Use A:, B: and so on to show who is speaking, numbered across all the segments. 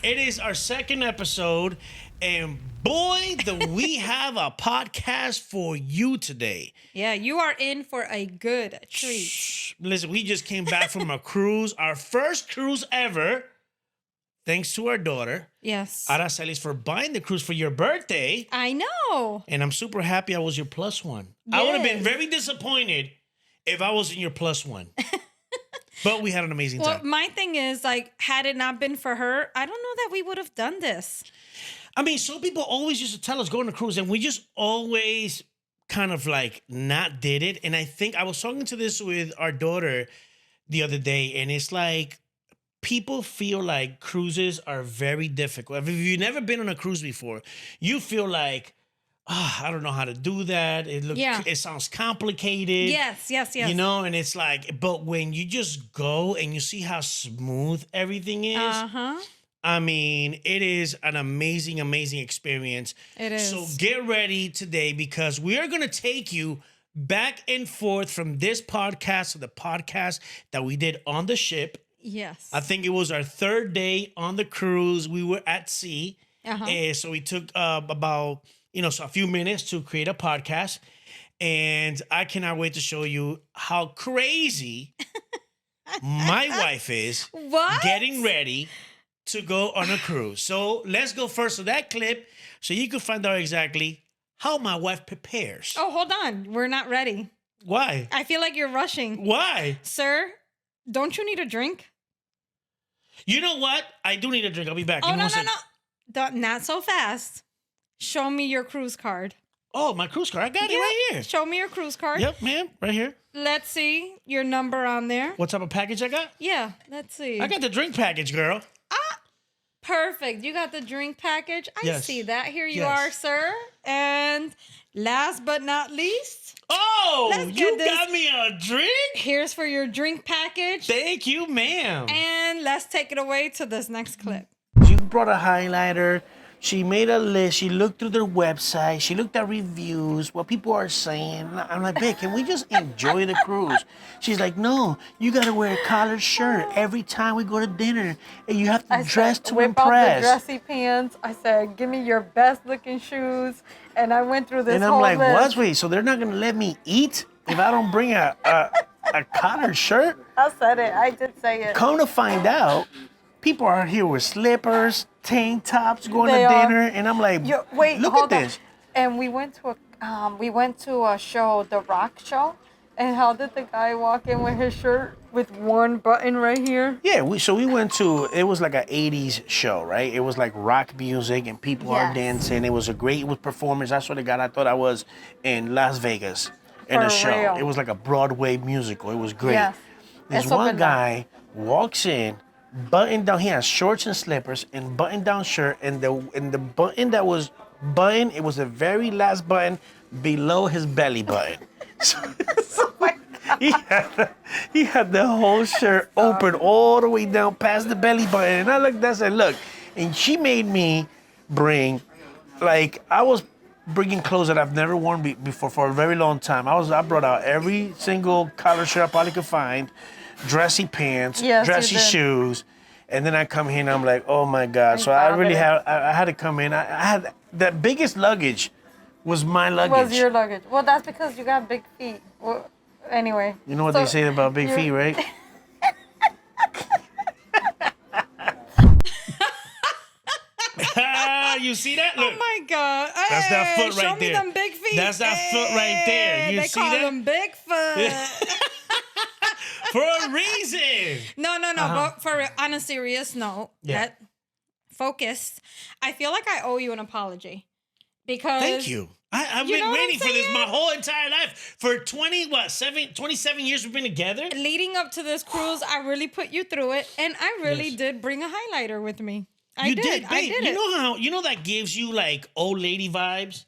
A: It is our second episode, and boy, do we have a podcast for you today.
B: Yeah, you are in for a good treat.
A: Shh. Listen, we just came back from a cruise, our first cruise ever, thanks to our daughter.
B: Yes.
A: Aracelis, for buying the cruise for your birthday.
B: I know.
A: And I'm super happy I was your plus one. I would have been
B: Yes.
A: very disappointed if I wasn't your plus one. But we had an amazing
B: Well,
A: time.
B: my thing is, like, had it not been for her, I don't know that we would have done this.
A: I mean, some people always used to tell us go on a cruise, and we just always kind of like not did it. And I think I was talking to this with our daughter the other day, and it's like people feel like cruises are very difficult. If you've never been on a cruise before, you feel like, I don't know how to do that. It sounds complicated.
B: Yes.
A: You know, and it's like, but when you just go and you see how smooth everything is, I mean, it is an amazing, amazing experience.
B: It is.
A: So get ready today because we are going to take you back and forth from this podcast to the podcast that we did on the ship.
B: Yes.
A: I think it was our third day on the cruise. We were at sea. So we took about, a few minutes to create a podcast. And I cannot wait to show you how crazy my wife is getting ready to go on a cruise. So let's go first to that clip so you can find out exactly how my wife prepares.
B: Oh, hold on. We're not ready.
A: Why?
B: I feel like you're rushing.
A: Why?
B: Sir, don't you need a drink?
A: You know what? I do need a drink. I'll be back.
B: Oh, no. Not so fast. Show me your cruise card.
A: Oh, my cruise card. I got it right here.
B: Show me your cruise card.
A: Yep, ma'am. Right here.
B: Let's see your number on there.
A: What type of package I got?
B: Yeah, let's see.
A: I got the drink package, girl.
B: Perfect. You got the drink package. I see that. Here you
A: Yes.
B: are, sir. And last but not least,
A: Oh,
B: Let's
A: you
B: get this.
A: got me a drink?
B: here's for your drink package.
A: Thank you, ma'am.
B: And let's take it away to this next clip.
A: She brought a highlighter. She made a list. She looked through their website. She looked at reviews, what people are saying. I'm like, babe, can we just enjoy the cruise? She's like, no, you got to wear a collared shirt every time we go to dinner. And you have to dress to
C: whip out the
A: impress.
C: dressy pants. I said, give me your best looking shoes. And I went through this
A: And I'm
C: whole
A: like,
C: list.
A: what? Wait, so they're not going to let me eat if I don't bring a collared shirt?
C: I said it. I did say it.
A: Come to find out, people are here with slippers, tank tops, going
C: They
A: to
C: are.
A: dinner. And I'm like,
C: Wait,
A: look
C: hold
A: at
C: on.
A: this.
C: And we went to a show, the rock show. And how did the guy walk in with his shirt with one button right here?
A: Yeah, we went to, it was like an 80s show, right? It was like rock music and people are
C: Yes.
A: dancing. It was a great performance. I swear to God, I thought I was in Las Vegas in a
C: For
A: show.
C: real.
A: It was like a Broadway musical. It was great.
C: Yes.
A: This
C: Eso
A: one
C: verdad.
A: guy walks in, button down, he has shorts and slippers and button down shirt, and the button that was button, it was the very last button below his belly button.
C: Oh my God.
A: He had the whole shirt open all the way down past the belly button. And I looked, I said, look. And she made me bring, I was bringing clothes that I've never worn before for a very long time. I brought out every single collar shirt I probably could find, dressy pants,
C: Yes, you
A: dressy
C: did.
A: shoes. And then I come here and I'm like, oh my God. So I really I had to come in. I had, the biggest luggage was my luggage.
C: Was your luggage. Well, that's because you got big feet. Well, anyway.
A: You know what they say about big feet, right? You see that? Look.
B: Oh my God.
A: That's that
B: Hey,
A: foot right
B: show me
A: there.
B: them big feet.
A: That's that foot right there. You
B: they
A: see
B: call
A: that?
B: them Bigfoot.
A: For a reason.
B: No. But on a serious note,
A: Yeah.
B: focused. I feel like I owe you an apology because
A: Thank you. I've
B: You
A: been
B: know what
A: waiting
B: I'm
A: for this my
B: saying?
A: whole entire life. For 27 years we've been together.
B: leading up to this cruise, I really put you through it, and I really
A: Yes.
B: did bring a highlighter with me. I
A: You
B: did.
A: did,
B: I
A: babe.
B: did
A: You
B: it.
A: know how that gives you like old lady vibes?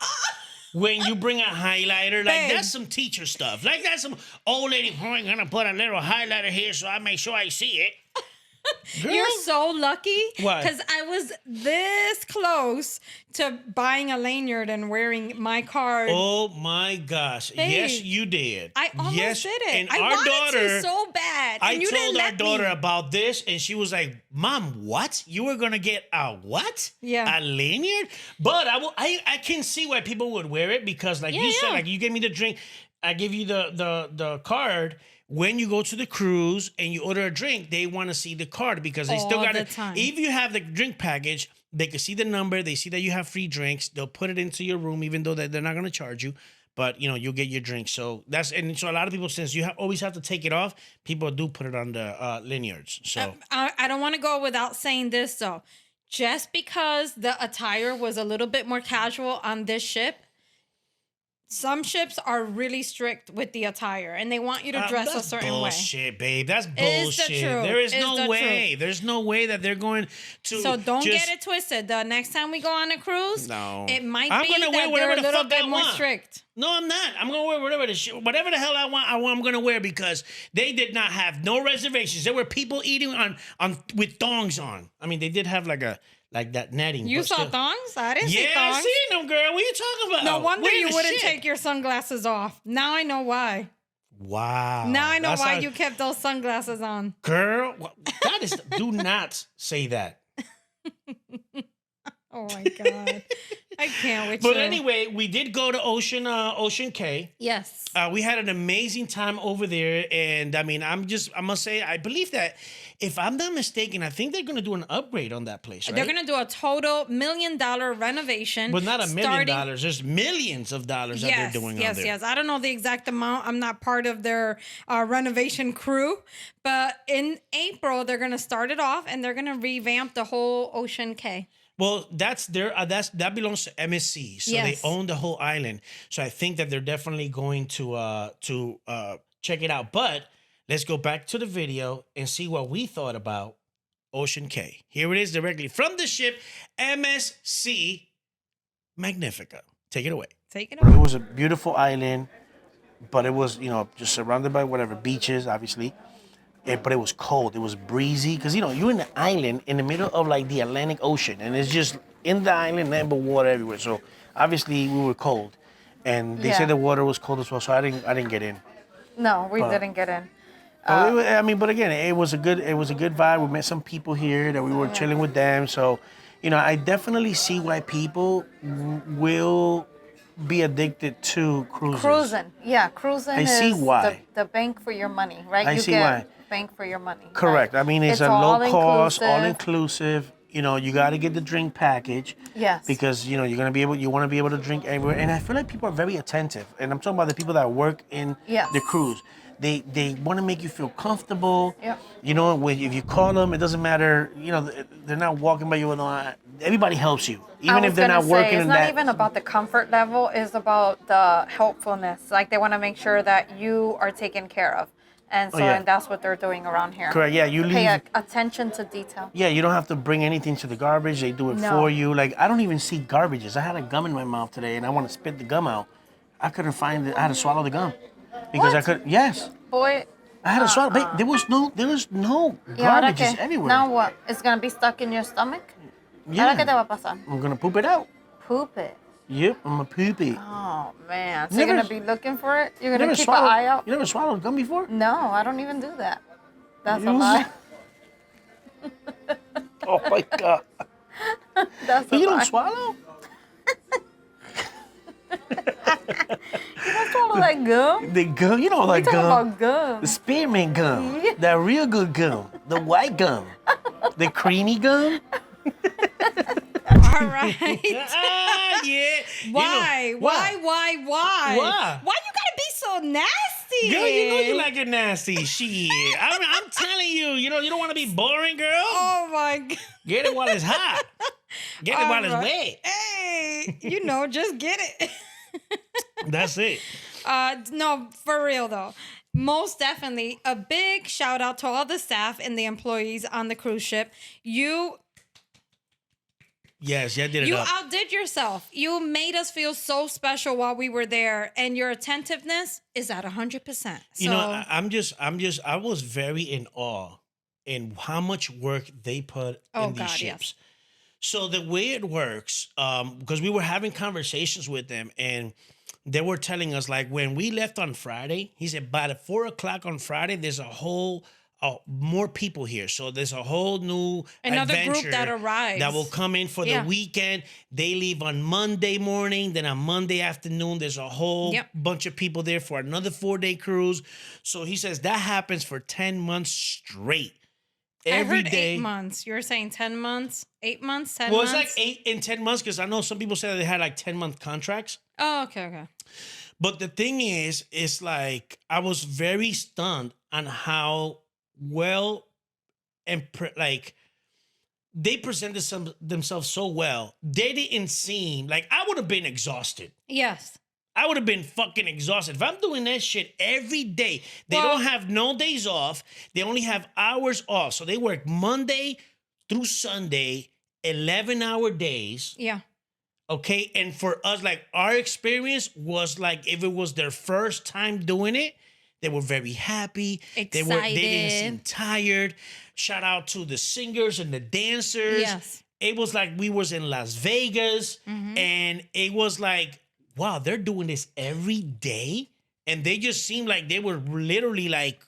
A: When you bring a highlighter, like
B: Babe.
A: that's some teacher stuff. Like that's some old lady, I'm gonna put a little highlighter here so I make sure I see it. Girl.
B: You're so lucky.
A: Why?
B: Because I was this close to buying a lanyard and wearing my card.
A: Oh my gosh.
B: Babe,
A: yes, you did.
B: I almost did it.
A: And
B: I
A: our
B: wanted
A: daughter,
B: to so bad.
A: I
B: And you
A: told
B: didn't
A: our
B: let
A: daughter
B: me.
A: about this, and she was like, Mom, what? You were going to get a what?
B: Yeah.
A: A lanyard? But I can see why people would wear it because, like you said, like you gave me the drink. I give you the card. When you go to the cruise and you order a drink, they want to see the card because they still
B: All
A: got
B: the
A: it.
B: time.
A: If you have the drink package, they can see the number. They see that you have free drinks. They'll put it into your room, even though they're not going to charge you. But you'll get your drink. So so a lot of people, since you always have to take it off, people do put it on the lanyards. So
B: I don't want to go without saying this though. Just because the attire was a little bit more casual on this ship, some ships are really strict with the attire and they want you to dress a certain way.
A: Bullshit, babe. That's
B: It's the
A: bullshit.
B: truth.
A: There is
B: It's
A: no
B: the
A: way. There's no way that they're going to.
B: So don't
A: just,
B: get it twisted. The next time we go on a cruise,
A: No.
B: it might
A: I'm
B: be
A: gonna wear
B: that
A: whatever
B: they're a
A: the
B: little
A: fuck I
B: bit more
A: want.
B: strict.
A: No, I'm not. I'm gonna wear whatever the hell I want. I'm gonna wear because they did not have no reservations. There were people eating on with thongs on. I mean, they did have like that netting.
B: You
A: but
B: saw
A: still.
B: thongs? I didn't see
A: Yeah,
B: thongs.
A: I seen them, girl. What are you talking about?
B: No wonder
A: Wearing
B: you
A: the
B: wouldn't
A: shit.
B: take your sunglasses off. Now I know why.
A: Wow.
B: Now I know
A: That's
B: why
A: how-
B: you kept those sunglasses on.
A: Girl, that is. Do not say that.
B: Oh my God. I can't with
A: But
B: you.
A: anyway, we did go to Ocean K.
B: Yes.
A: We had an amazing time over there, and I mean, I must say, I believe that if I'm not mistaken, I think they're going to do an upgrade on that place, right?
B: They're going to do a total $1 million renovation.
A: But not $1 million.
B: starting-
A: There's millions of dollars that they're doing on there.
B: Yes. I don't know the exact amount. I'm not part of their renovation crew. But in April, they're going to start it off, and they're going to revamp the whole Ocean K.
A: Well, that belongs to MSC, so
B: Yes.
A: they own the whole island. So I think that they're definitely going to check it out. But let's go back to the video and see what we thought about Ocean K. Here it is directly from the ship MSC Magnifica. Take it away.
B: Take it
A: It
B: away.
A: was a beautiful island, but it was just surrounded by whatever beaches, obviously. But it was cold. It was breezy because you're in the island in the middle of like the Atlantic Ocean, and it's just in the island, nothing but water everywhere. So obviously we were cold, and they said the water was cold as well. So I didn't get in.
C: No, we didn't get in.
A: But again, it was a good vibe. We met some people here that we were chilling with them. So, I definitely see why people will be addicted to cruises.
C: Cruising. Yeah, cruising
A: I
C: is
A: see why.
C: The bank for your money, right?
A: I
C: you
A: see
C: get
A: why.
C: bank for your money.
A: Correct.
C: right?
A: I mean, it's a
C: all
A: low cost, all
C: inclusive.
A: inclusive. You got to get the drink package.
C: Yes.
A: Because you want to be able to drink everywhere, and I feel like people are very attentive. And I'm talking about the people that work in
C: Yes.
A: the cruise. They want to make you feel comfortable.
C: Yep.
A: If you call them, it doesn't matter. They're not walking by you with everybody helps you, even if they're not working
C: It's
A: in
C: not
A: that.
C: even about the comfort level. It's about the helpfulness. Like they want to make sure that you are taken care of, and so
A: yeah.
C: and that's what they're doing around here.
A: Correct. Yeah, you leave.
C: Pay attention to detail.
A: Yeah, you don't have to bring anything to the garbage. They do it
C: No.
A: for you. Like, I don't even see garbages. I had a gum in my mouth today, and I want to spit the gum out. I couldn't find it. I had to swallow the gum because I
C: What?
A: could. Yes,
C: Boy.
A: I had to swallow. Babe, there was no
C: ¿Y ahora
A: garbages
C: qué?
A: everywhere.
C: Now what? It's gonna be stuck in your stomach.
A: Yeah.
C: ¿Ahora qué te va a pasar?
A: I'm gonna poop it out.
C: Poop it.
A: Yep, I'm a poopy.
C: Oh man. So
A: Never-
C: you're gonna be looking for it? You're
A: You
C: gonna
A: never
C: keep an eye out?
A: You never swallowed gum before?
C: No, I don't even do that. That's a
A: You-
C: lie.
A: Oh my god!
C: That's
A: But
C: a
A: you
C: lie.
A: don't swallow?
C: You don't swallow that gum?
A: The gum,
C: We
A: like
C: talking
A: gum.
C: about gum.
A: The spearmint gum.
C: Yeah.
A: That real good gum. The white gum. The creamy gum.
B: All right.
A: Ah, yeah.
B: Why? Why? Why?
A: Why?
B: Why you gotta be so nasty?
A: Girl, you know you like it nasty. Shit. I'm telling you, you don't want to be boring, girl.
B: Oh my God.
A: Get it while it's hot. Get it while it's
B: Alright.
A: wet.
B: Hey, just get it.
A: That's it.
B: No, for real though. Most definitely, a big shout out to all the staff and the employees on the cruise ship. You
A: Yes, yeah, I did it up.
B: outdid yourself. You made us feel so special while we were there, and your attentiveness is at 100%. So,
A: I was very in awe and how much work they put in these ships.
B: Yes.
A: So the way it works, because we were having conversations with them, and they were telling us, like, when we left on Friday, he said by the 4 o'clock on Friday, there's a whole more people here. So there's a whole new
B: Another
A: adventure
B: group that arrives
A: that will come in for the weekend. They leave on Monday morning. Then on Monday afternoon, there's a whole bunch of people there for another 4-day cruise. So he says that happens for 10 months straight. Every day.
B: 8 months. You're saying 10 months? 8 months? 10
A: well,
B: months?
A: Well, it's like 8 and 10 months because I know some people said they had like 10-month contracts.
B: Oh, okay.
A: But the thing is, it's like I was very stunned on how well and like they presented themselves so well. They didn't seem like I would have been exhausted.
B: Yes.
A: I would have been fucking exhausted. If I'm doing that shit every day, they don't have no days off. They only have hours off. So they work Monday through Sunday, 11-hour days.
B: Yeah.
A: Okay. And for us, like our experience was like if it was their first time doing it, they were very happy.
B: Excited.
A: They didn't seem tired. Shout out to the singers and the dancers.
B: Yes.
A: It was like we was in Las Vegas and it was like, wow, they're doing this every day. And they just seemed like they were literally like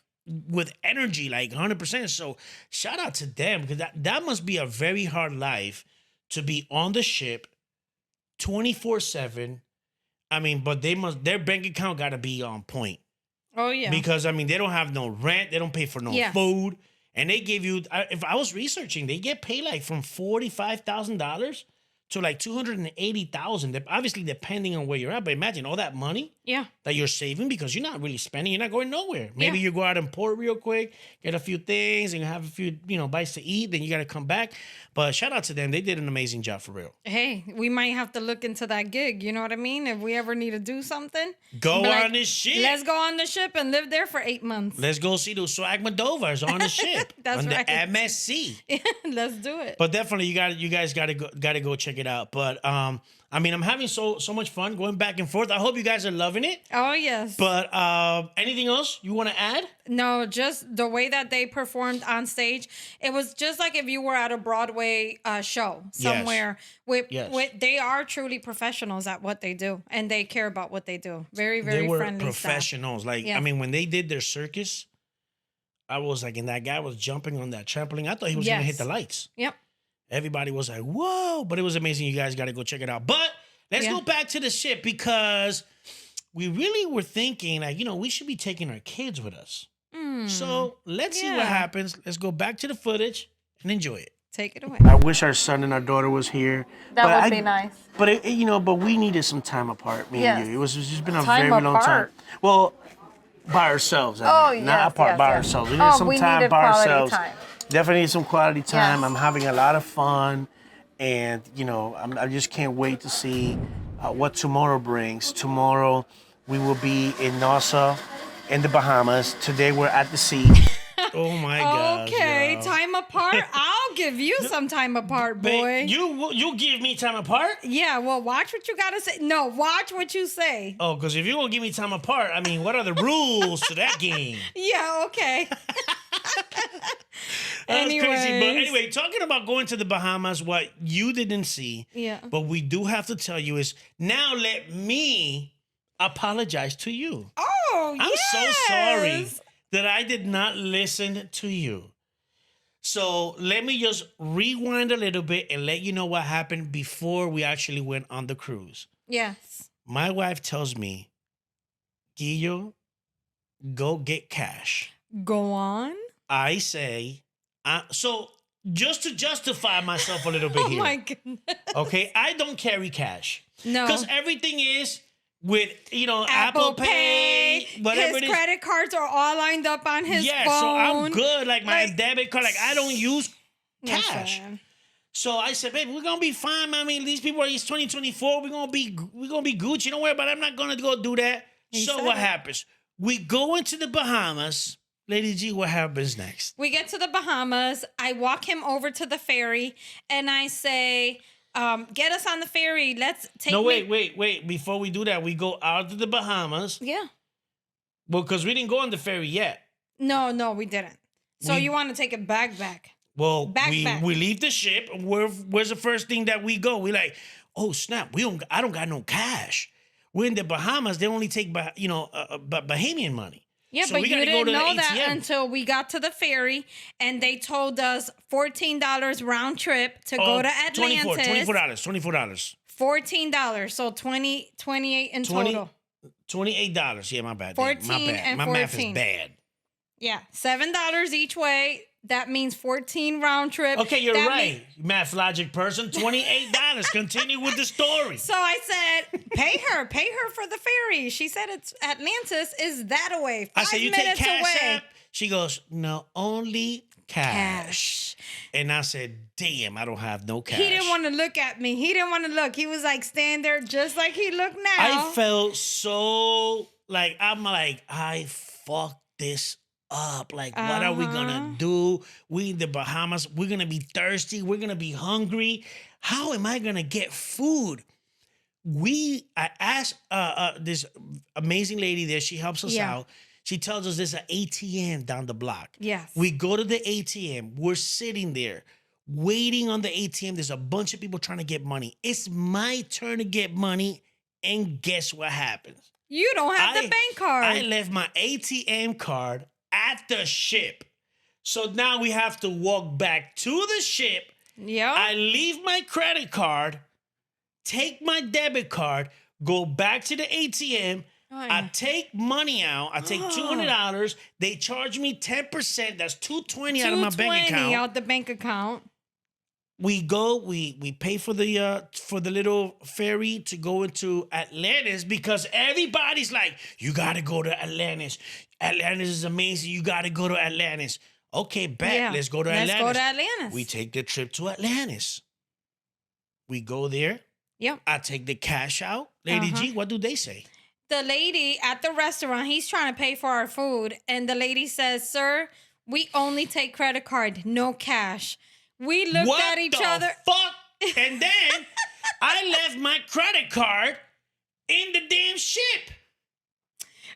A: with energy, like 100%. So shout out to them because that must be a very hard life to be on the ship 24/7. I mean, but their bank account got to be on point.
B: Oh, yeah.
A: Because, I mean, they don't have no rent. They don't pay for no food. And they give you, if I was researching, they get paid like from $45,000 to like $280,000, obviously depending on where you're at. But imagine all that money that you're saving because you're not really spending. You're not going nowhere. Maybe you go out and port real quick, get a few things, and have a few bites to eat. Then you got to come back. But shout out to them. They did an amazing job for real.
B: Hey, we might have to look into that gig. You know what I mean? If we ever need to do something.
A: Go on this ship.
B: Let's go on the ship and live there for 8 months.
A: Let's go see those SWAGmodovars on the ship.
B: That's
A: on
B: right.
A: the MSC.
B: Let's do it.
A: But definitely you guys gotta go check it out. But I mean, I'm having so much fun going back and forth. I hope you guys are loving it.
B: Oh, yes.
A: But anything else you want to add?
B: No, just the way that they performed on stage. It was just like if you were at a Broadway show somewhere. They are truly professionals at what they do, and they care about what they do. Very, very
A: they were
B: friendly
A: professionals.
B: Staff.
A: Like, I mean, when they did their circus, I was like, and that guy was jumping on that trampoline. I thought he was going to hit the lights.
B: Yep.
A: Everybody was like, whoa, but it was amazing. You guys got to go check it out. But let's go back to the ship because we really were thinking like, we should be taking our kids with us. So let's see what happens. Let's go back to the footage and enjoy it.
B: Take it away.
A: I wish our son and our daughter was here.
C: That would be nice.
A: But but we needed some time apart, me and you. It's just been a
C: Time
A: very long time.
C: apart?
A: Well, by ourselves. Not apart, by ourselves. We need some time by ourselves.
C: Time.
A: Definitely need some quality time.
C: Yes.
A: I'm having a lot of fun, and I just can't wait to see what tomorrow brings. Tomorrow we will be in Nassau, in the Bahamas. Today we're at the sea. Oh my God!
B: Okay, time apart. I'll give you some time apart, boy.
A: You give me time apart?
B: Yeah. Well, watch what you gotta say. No, watch what you say.
A: Oh, because if you're gonna give me time apart, I mean, what are the rules to that game?
B: Yeah. Okay.
A: That's crazy. But anyway, talking about going to the Bahamas, what you didn't see, but we do have to tell you is now let me apologize to you.
B: Oh,
A: I'm so sorry that I did not listen to you. So let me just rewind a little bit and let you know what happened before we actually went on the cruise.
B: Yes.
A: My wife tells me, Guillo, go get cash.
B: Go on.
A: I say, so just to justify myself a little bit here.
B: Oh my goodness.
A: Okay, I don't carry cash.
B: No.
A: Because everything is with, Apple Pay, whatever it is.
B: His credit cards are all lined up on his phone.
A: Yeah, so I'm good. Like my debit card, I don't use cash.
B: Listen.
A: So I said, babe, we're gonna be fine. I mean, these people it's 2024. We're gonna be Gucci. Don't worry about it. I'm not gonna go do that. So what happens? We go into the Bahamas. Lady G, what happens next?
B: We get to the Bahamas. I walk him over to the ferry, and I say, get us on the ferry. Let's take
A: wait. Before we do that, we go out to the Bahamas.
B: Yeah.
A: Well, because we didn't go on the ferry yet.
B: No, we didn't. So you want to take it back?
A: Well,
B: Back.
A: we leave the ship. Where's the first thing that we go? We like, oh snap! I don't got no cash. We're in the Bahamas. They only take Bahamian money.
B: Yeah,
A: So
B: but
A: we
B: you
A: gotta go
B: didn't
A: to the
B: know that
A: ATM.
B: until we got to the ferry and they told us $14 round trip to go to Atlantis.
A: $24.
B: $14. So 28 in total.
A: $28. Yeah, my bad.
B: 14
A: my bad.
B: and
A: My
B: 14.
A: math is bad.
B: Yeah, $7 each way. That means 14 round trip.
A: Okay, you're
B: That
A: right. Math logic person. $28. Continue with the story.
B: So I said, pay her for the ferry. She said it's Atlantis is that away.
A: I said, you take
B: minutes
A: Cash
B: away.
A: App? She goes, no, only cash. And I said, damn, I don't have no cash.
B: He didn't want to look at me. He didn't want to look. He was like stand there just like he looked now.
A: I felt so I fucked this up. Like, what are we gonna do? We in the Bahamas. We're gonna be thirsty. We're gonna be hungry. How am I gonna get food? I asked this amazing lady there. She helps us out. She tells us there's an ATM down the block.
B: Yes.
A: We go to the ATM. We're sitting there waiting on the ATM. There's a bunch of people trying to get money. It's my turn to get money. And guess what happens?
B: You don't have the bank card.
A: I left my ATM card at the ship. So now we have to walk back to the ship.
B: Yeah.
A: I leave my credit card, take my debit card, go back to the ATM.
B: Oh, yeah.
A: I take money out. I take $200. They charge me 10%. That's $220 out of my bank account.
B: out the bank account.
A: We go. We pay for the little ferry to go into Atlantis because everybody's like, you gotta go to Atlantis. Atlantis is amazing. You gotta go to Atlantis. Okay, bet.
B: Yeah.
A: Let's go to Atlantis.
B: Let's go to Atlantis.
A: We take the trip to Atlantis. We go there.
B: Yep.
A: I take the cash out. Lady G, what do they say?
B: The lady at the restaurant, he's trying to pay for our food. And the lady says, sir, we only take credit card, no cash. We looked at each other.
A: Fuck? And then I left my credit card in the damn ship.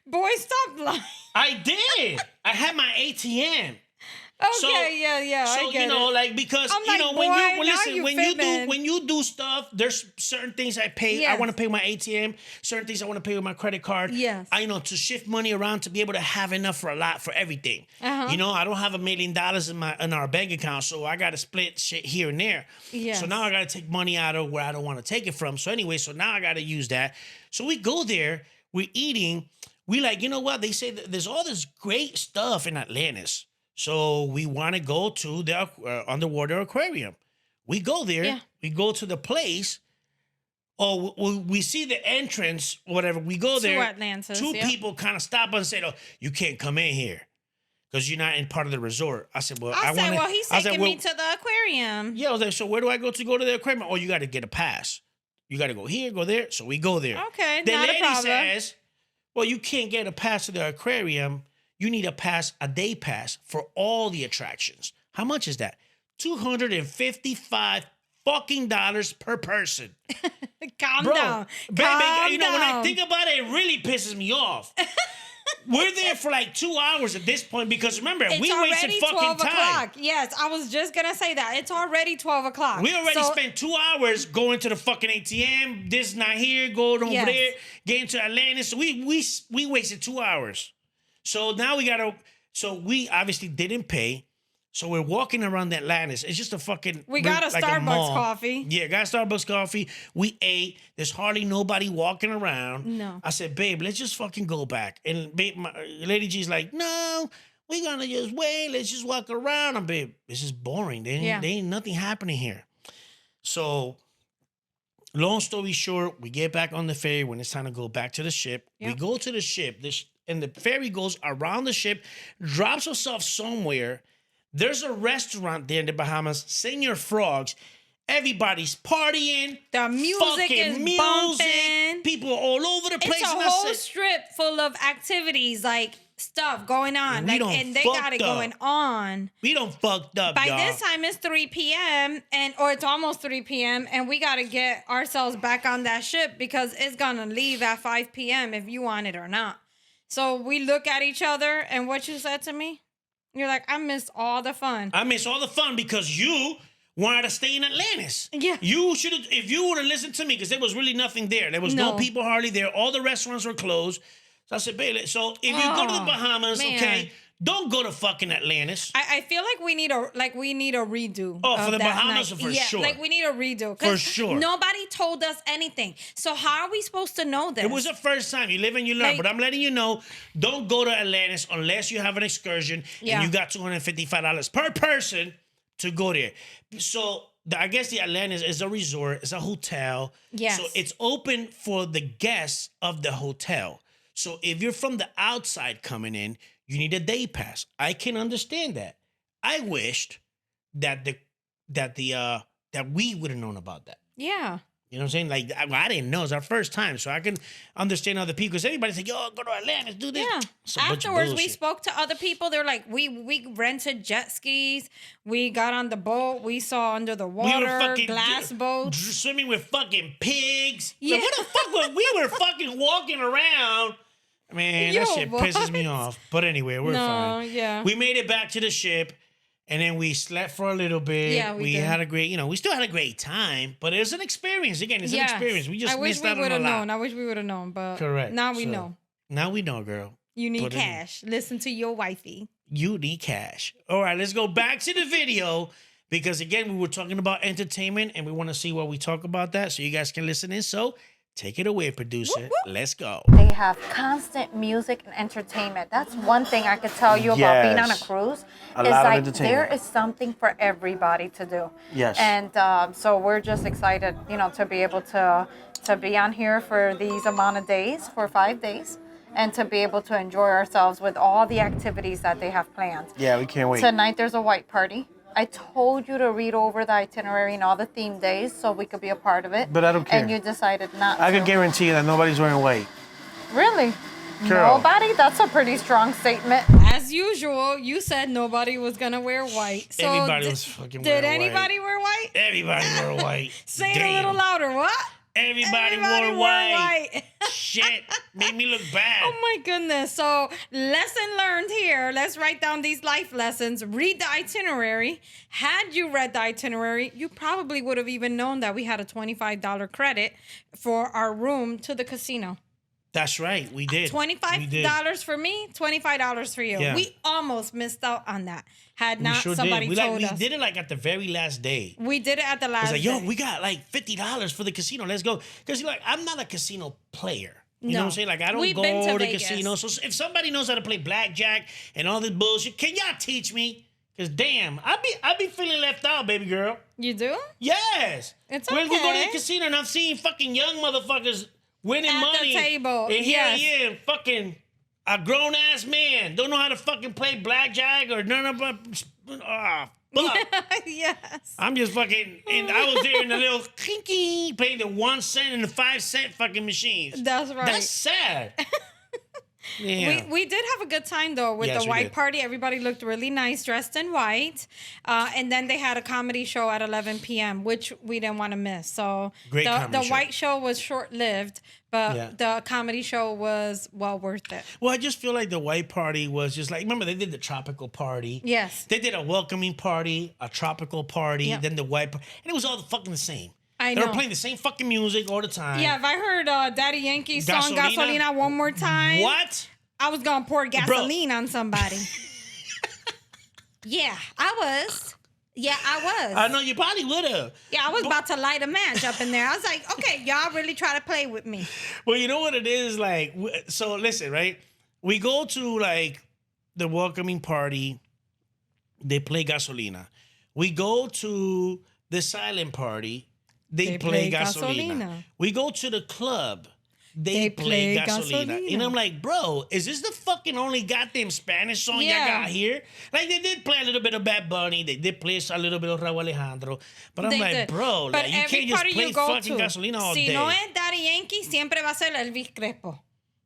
B: Boy, stop lying.
A: I did. I had my ATM.
B: Okay, yeah.
A: So
B: I get it.
A: like because
B: I'm like, boy, now
A: when you do stuff, there's certain things I pay.
B: Yes.
A: I want to pay with my ATM. Certain things I want to pay with my credit card.
B: Yes.
A: To shift money around to be able to have enough for everything.
B: Uh-huh.
A: I don't have $1 million in our bank account, so I got to split shit here and there.
B: Yes.
A: So now I got to take money out of where I don't want to take it from. So anyway, so now I got to use that. So we go there. We're eating. We like, you know what? They say that there's all this great stuff in Atlantis. So we want to go to the underwater aquarium. We go there.
B: Yeah.
A: We go to the place. Oh, we see the entrance, whatever. We go there.
B: To Atlantis,
A: Two
B: yeah.
A: people kind of stop us and say, "Oh, you can't come in here because you're not in part of the resort." I said, "Well,
B: he's taking me to the aquarium."
A: Yeah, I was like, "So where do I go to the aquarium?" Oh, you got to get a pass. You got to go here, go there. So we go there.
B: Okay,
A: the
B: not a
A: lady
B: problem.
A: says, "Well, you can't get a pass to the aquarium. You need a day pass for all the attractions." How much is that? $255 fucking dollars per person.
B: Calm
A: Bro,
B: down.
A: Baby,
B: Calm
A: when I
B: down.
A: think about it, it really pisses me off. We're there for like 2 hours at this point because remember,
B: It's
A: we wasted
B: already
A: fucking
B: 12
A: time.
B: o'clock. Yes, I was just going to say that. It's already 12 o'clock.
A: We already spent 2 hours going to the fucking ATM. This not here, going over
B: Yes.
A: there, getting to Atlantis. So we wasted 2 hours. So now we obviously didn't pay. So we're walking around Atlantis. It's just a fucking...
B: We got a Starbucks
A: mall.
B: coffee.
A: Yeah, got a Starbucks coffee. We ate. There's hardly nobody walking around.
B: No.
A: I said, babe, let's just fucking go back. And babe, Lady G's like, no, we're going to just wait. Let's just walk around. And babe, this is boring. There ain't nothing happening here. So... long story short, we get back on the ferry when it's time to go back to the ship.
B: Yep.
A: We go to the ship, and the ferry goes around the ship, drops us off somewhere. There's a restaurant there in the Bahamas, Senor Frogs. Everybody's partying.
B: The music is bumping.
A: People all over the place.
B: It's a
A: and
B: whole strip full of activities, like stuff going on. And they got it going on.
A: We done fucked up,
B: By
A: y'all.
B: this time, it's 3 p.m. or it's almost 3 p.m. and we got to get ourselves back on that ship because it's going to leave at 5 p.m. if you want it or not. So we look at each other and what you said to me? You're like, I missed all the fun.
A: I missed all the fun because you wanted to stay in Atlantis.
B: Yeah.
A: You should have, if you would have listened to me, because there was really nothing there. There was no people hardly there. All the restaurants were closed. So I said, baby, so if you go to the Bahamas, okay, don't go to fucking Atlantis.
B: I feel like we need a redo.
A: Oh, for the Bahamas, for sure.
B: Like we need a redo.
A: For sure.
B: Nobody told us anything. So how are we supposed to know this?
A: It was the first time. You live and you learn. But I'm letting you know, don't go to Atlantis unless you have an excursion and you got $255 per person to go there. So I guess the Atlantis is a resort. It's a hotel.
B: Yes.
A: So it's open for the guests of the hotel. So if you're from the outside coming in, you need a day pass. I can understand that. I wished that we would have known about that.
B: Yeah.
A: You know what I'm saying? Like, I didn't know. It's our first time. So I can understand other people. Because everybody's like, yo, go to Atlantis, do this.
B: Yeah. Afterwards, we spoke to other people. They're like, we rented jet skis. We got on the boat. We saw under the water, glass boats.
A: Swimming with fucking pigs.
B: Yeah.
A: Like, what the fuck? We were fucking walking around. Man, that shit pisses me off. But anyway, we're fine.
B: Yeah.
A: We made it back to the ship. And then we slept for a little bit.
B: Yeah, we did.
A: had a great, we still had a great time. But it was an experience. Again, it's an experience. We just missed out on a lot.
B: I wish we would have known, but
A: correct.
B: Now we know.
A: Now we know, girl.
B: You need cash. Listen to your wifey.
A: You need cash. All right, let's go back to the video. Because again, we were talking about entertainment and we want to see what we talk about that. So you guys can listen in. So take it away, producer.
B: Whoop, whoop.
A: Let's go.
C: They have constant music and entertainment. That's one thing I could tell you about being on a cruise.
D: A lot of entertainment.
C: There is something for everybody to do.
D: Yes.
C: And so we're just excited, to be able to be on here for these amount of days, for 5 days, and to be able to enjoy ourselves with all the activities that they have planned.
D: Yeah, we can't wait.
C: Tonight there's a white party. I told you to read over the itinerary and all the theme days so we could be a part of it.
D: But I don't care.
C: And you decided not to.
D: I can guarantee you that nobody's wearing white.
C: Really?
D: Girl.
C: Nobody? That's a pretty strong statement.
B: As usual, you said nobody was going to wear white. So
A: Everybody was fucking wearing
B: Did
A: white.
B: anybody wear white?
A: Everybody wore white.
B: Say it a little louder. What?
A: Everybody wore white. Shit. Made me look bad.
B: Oh my goodness. So, lesson learned here. Let's write down these life lessons. Read the itinerary. Had you read the itinerary, you probably would have even known that we had a $25 credit for our room to the casino.
A: That's right. We did.
B: $25 for me, $25 for you.
A: Yeah.
B: We almost missed out on that. Had not
A: sure
B: somebody
A: did.
B: told
A: We
B: us.
A: did it like at the very last day.
B: We did it at the last
A: It's like, yo,
B: day.
A: we got like $50 for the casino. Let's go. Because you're like, I'm not a casino player. You know what I'm saying? Like, I don't
B: We've
A: go
B: been to
A: to
B: Vegas.
A: casinos. So if somebody knows how to play blackjack and all this bullshit, can y'all teach me? Because damn, I be feeling left out, baby girl.
B: You do?
A: Yes.
B: It's
A: We go to
B: okay.
A: the casino and I'm seeing fucking young motherfuckers winning
B: At the
A: money.
B: table,
A: And here
B: yes.
A: I am, fucking a grown ass man. Don't know how to fucking play blackjack or none of fuck.
B: Yes.
A: I'm just fucking, and I was there in the little kinky playing the 1 cent and the 5 cent fucking machines.
B: That's right.
A: That's sad. Yeah.
B: We did have a good time though with
A: Yes,
B: the
A: we
B: white
A: did.
B: party. Everybody looked really nice, dressed in white, and then they had a comedy show at 11 p.m., which we didn't want to miss. So
A: Great comedy
B: the
A: show.
B: white show was short lived, but
A: Yeah.
B: the comedy show was well worth it.
A: Well, I just feel like the white party was just like, remember they did the tropical party.
B: Yes.
A: They did a welcoming party, a tropical party,
B: Yeah.
A: then the white party. And it was all fucking the same.
B: I
A: They
B: know.
A: were playing the same fucking music all the time.
B: Yeah, if I heard Daddy Yankee's song
A: Gasolina?
B: Gasolina one more time,
A: What?
B: I was gonna pour gasoline on somebody. Yeah, I was.
A: I know you probably would have.
B: Yeah, I was about to light a match up in there. I was like, okay, y'all really try to play with me.
A: Well, you know what it is? Like, so listen, right? We go to like the welcoming party. They play Gasolina. We go to the silent party. They play Gasolina.
B: Gasolina.
A: We go to the club. They play Gasolina. And I'm like, bro, is this the fucking only goddamn Spanish song y'all got here? Like, they did play a little bit of Bad Bunny. They did play a little bit of Raúl Alejandro. But I'm
B: They
A: like,
B: did.
A: bro,
B: But
A: like, you
B: every
A: can't just
B: party
A: play
B: you go
A: fucking
B: to,
A: Gasolina all
B: si
A: day.
B: no es Daddy Yankee, siempre va a ser Elvis Crespo.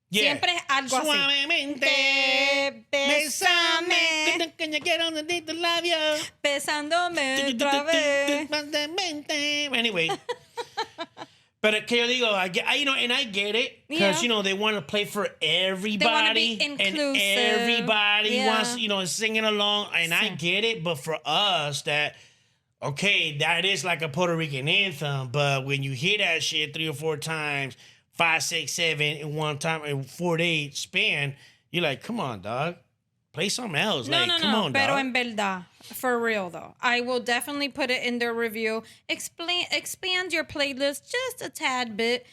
A: Yeah.
B: Siempre es algo así.
A: Suavemente,
B: Bésame,
A: can you get underneath the labia?
B: besándome otra vez.
A: Anyway, But que yo digo, and I get it because they want to play for everybody,
B: be inclusive.
A: and everybody wants singing along, and I
B: Sí.
A: get it. But for us, that is like a Puerto Rican anthem, but when you hear that shit 3 or 4 times, 5, 6, 7 in one time in 4-day span, you're like, come on, dog. Play something else.
B: No,
A: come on,
B: pero
A: dog.
B: en verdad, for real though, I will definitely put it in their review. Expand your playlist just a tad bit,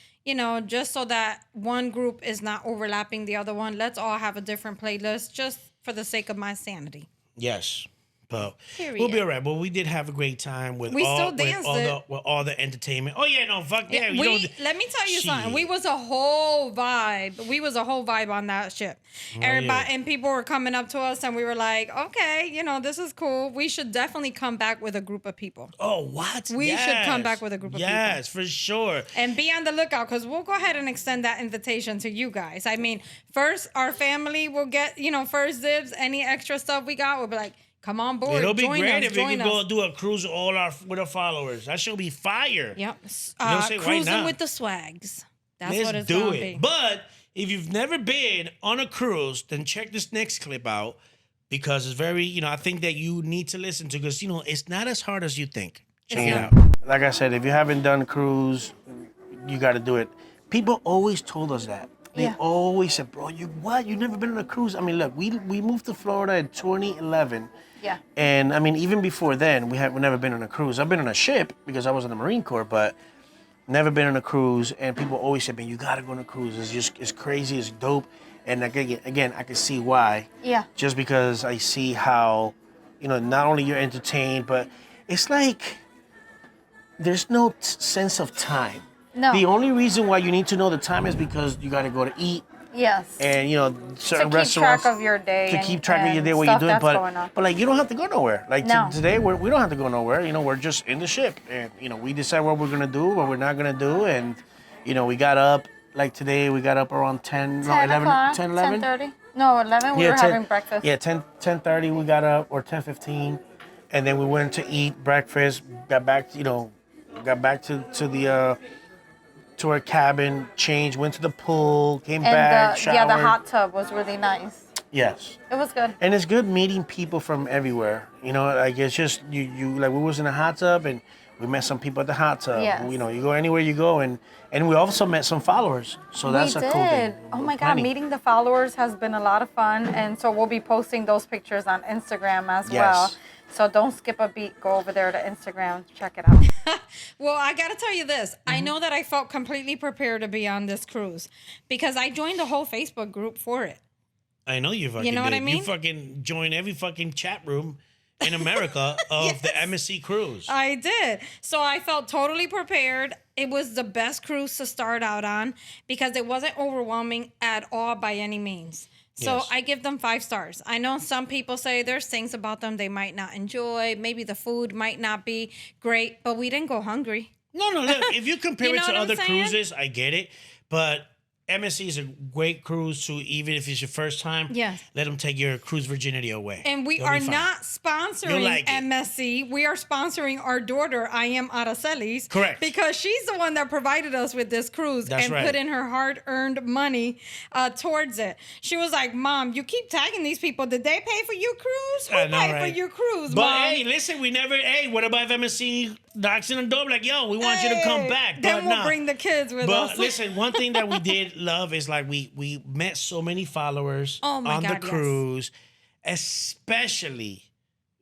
B: just so that one group is not overlapping the other one. Let's all have a different playlist just for the sake of my sanity.
A: Yes. But
B: Period.
A: we'll be all right. But we did have a great time with
B: We
A: all
B: still danced
A: with all the entertainment. Oh yeah, no, fuck yeah.
B: Let me tell you something. We was a whole vibe. We was a whole vibe on that ship. Everybody and people were coming up to us and we were like, okay, this is cool. We should definitely come back with a group of people.
A: Oh, what?
B: We should come back with a group of people.
A: Yes, for sure.
B: And be on the lookout because we'll go ahead and extend that invitation to you guys. I mean, first our family will get, first dibs. Any extra stuff we got, we'll be like, come on board.
A: It'll be
B: join
A: great
B: us,
A: if we
B: join
A: could go
B: us.
A: do a cruise with our followers. That should be fire.
B: Yep.
A: Say, why
B: Cruising
A: not?
B: with the swags. That's
A: Let's
B: what it's
A: do
B: gonna
A: it.
B: be.
A: But if you've never been on a cruise, then check this next clip out because it's very, I think that you need to listen to because, it's not as hard as you think. Check it out.
D: Like I said, if you haven't done cruise, you got to do it. People always told us that. They always said, bro, you never been on a cruise? I mean, look, we moved to Florida in 2011.
C: Yeah.
D: And I mean, even before then, we've never been on a cruise. I've been on a ship because I was in the Marine Corps, but never been on a cruise. And people always said, man, you gotta go on a cruise. it's crazy, it's dope. And again, I can see why.
C: Yeah.
D: Just because I see how, not only you're entertained, but it's like there's no sense of time.
C: No.
D: The only reason why you need to know the time is because you gotta go to eat.
C: Yes.
D: And certain
C: to keep
D: restaurants
C: track of your day.
D: to keep track of your day, what you're doing. But like you don't have to go nowhere. Like
C: No.
D: today, we don't have to go nowhere. We're just in the ship, and we decide what we're gonna do, what we're not gonna do, and we got up. Like today, we got up around 10 11, 10, 11.
C: 10:30. No, 11. We were having breakfast.
D: Yeah, 10:30 we got up, or 10:15, and then we went to eat breakfast. Got back, to the. To our cabin, changed, went to the pool, came back, showered.
C: The hot tub was really nice.
D: Yes.
C: It was good.
D: And it's good meeting people from everywhere. Like it's just you like we was in a hot tub and we met some people at the hot tub.
C: Yes.
D: You go anywhere you go and we also met some followers. So that's a cool thing.
C: Oh my God, meeting the followers has been a lot of fun, and so we'll be posting those pictures on Instagram as well. So don't skip a beat. Go over there to Instagram. Check it out.
B: Well, I got to tell you this. I know that I felt completely prepared to be on this cruise because I joined the whole Facebook group for it.
A: I know you fucking
B: You know what
A: did.
B: I mean?
A: You fucking joined every fucking chat room in America of the MSC cruise.
B: I did. So I felt totally prepared. It was the best cruise to start out on because it wasn't overwhelming at all by any means. So
A: Yes.
B: I give them 5 stars. I know some people say there's things about them they might not enjoy. Maybe the food might not be great, but we didn't go hungry.
A: No, look, if you compare
B: You know
A: it to
B: what I'm
A: other
B: saying?
A: cruises, I get it. But MSC is a great cruise to, even if it's your first time,
B: Yes.
A: let them take your cruise virginity away.
B: And we
A: You'll
B: are
A: be fine.
B: not
A: You'll
B: sponsoring
A: like it.
B: MSC. We are sponsoring our daughter, I am Aracelis.
A: Correct.
B: Because she's the one that provided us with this cruise
A: That's
B: and
A: right.
B: put in her hard-earned money towards it. She was like, Mom, you keep tagging these people. Did they pay for your cruise? Who
A: I know,
B: paid for
A: right?
B: your cruise,
A: But
B: Mom?
A: hey, listen, what about if MSC knocks in the door like, yo, we want you to come back?
B: Then
A: But
B: we'll
A: nah.
B: bring the kids with
A: But
B: us.
A: listen, one thing that we did love is like we met so many followers
B: Oh my
A: on
B: God,
A: the
B: yes.
A: cruise, especially